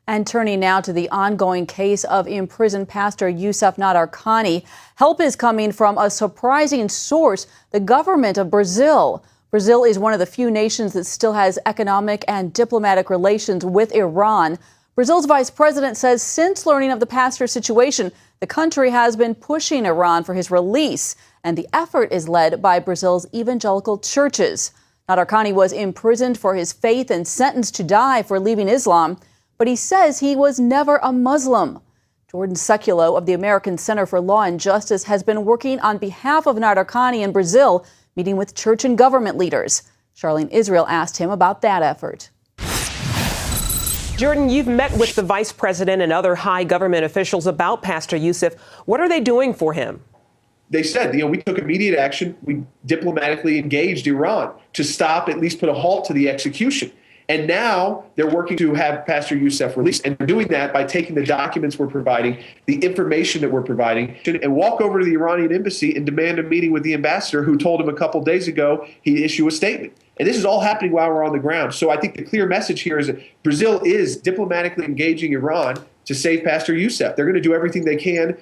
And turning now to the ongoing case of imprisoned pastor Youcef Nadarkhani, help is coming from a surprising source, the government of Brazil. Brazil is one of the few nations that still has economic and diplomatic relations with Iran. Brazil's vice president says since learning of the pastor's situation, the country has been pushing Iran for his release, and the effort is led by Brazil's evangelical churches. Nadarkhani was imprisoned for his faith and sentenced to die for leaving Islam, but he says he was never a Muslim. Jordan Sekulow of the American Center for Law and Justice has been working on behalf of Nadarkhani in Brazil, meeting with church and government leaders. Charlene Israel asked him about that effort. Jordan, you've met with the vice president and other high government officials about Pastor Youcef. What are they doing for him? They said, we took immediate action. We diplomatically engaged Iran to stop, at least put a halt to the execution. And now they're working to have Pastor Youcef released. And they're doing that by taking the documents we're providing, the information that we're providing, and walk over to the Iranian embassy and demand a meeting with the ambassador who told him a couple days ago he'd issue a statement. And this is all happening while we're on the ground. So I think the clear message here is that Brazil is diplomatically engaging Iran to save Pastor Youcef. They're going to do everything they can,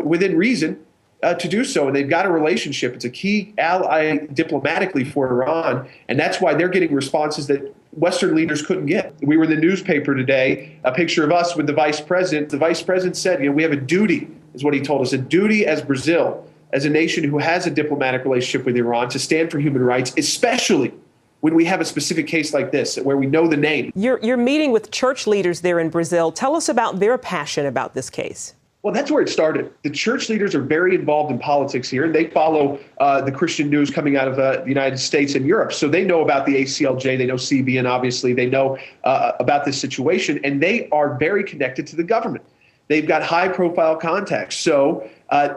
within reason, to do so. And they've got a relationship. It's a key ally diplomatically for Iran. And that's why they're getting responses that Western leaders couldn't get. We were in the newspaper today, a picture of us with the vice president. The vice president said, we have a duty, is what he told us, a duty as Brazil, as a nation who has a diplomatic relationship with Iran, to stand for human rights, especially when we have a specific case like this, where we know the name. You're meeting with church leaders there in Brazil. Tell us about their passion about this case. Well, that's where it started. The church leaders are very involved in politics here, and they follow the Christian news coming out of the United States and Europe. So they know about the ACLJ, they know CBN, obviously, they know about this situation, and they are very connected to the government. They've got high-profile contacts. So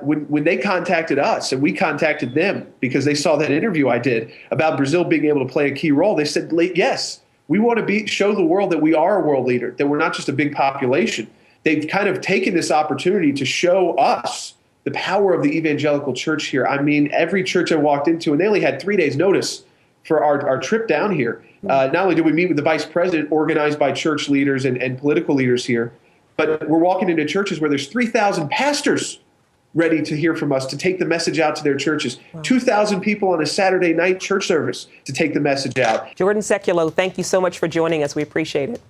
when they contacted us and we contacted them because they saw that interview I did about Brazil being able to play a key role, they said, yes, we want to show the world that we are a world leader, that we're not just a big population. They've kind of taken this opportunity to show us the power of the evangelical church here. I mean, every church I walked into, and they only had 3 days notice for our trip down here. Not only did we meet with the vice president, organized by church leaders and political leaders here, but we're walking into churches where there's 3,000 pastors ready to hear from us, to take the message out to their churches. Wow. 2,000 people on a Saturday night church service to take the message out. Jordan Sekulow, thank you so much for joining us. We appreciate it.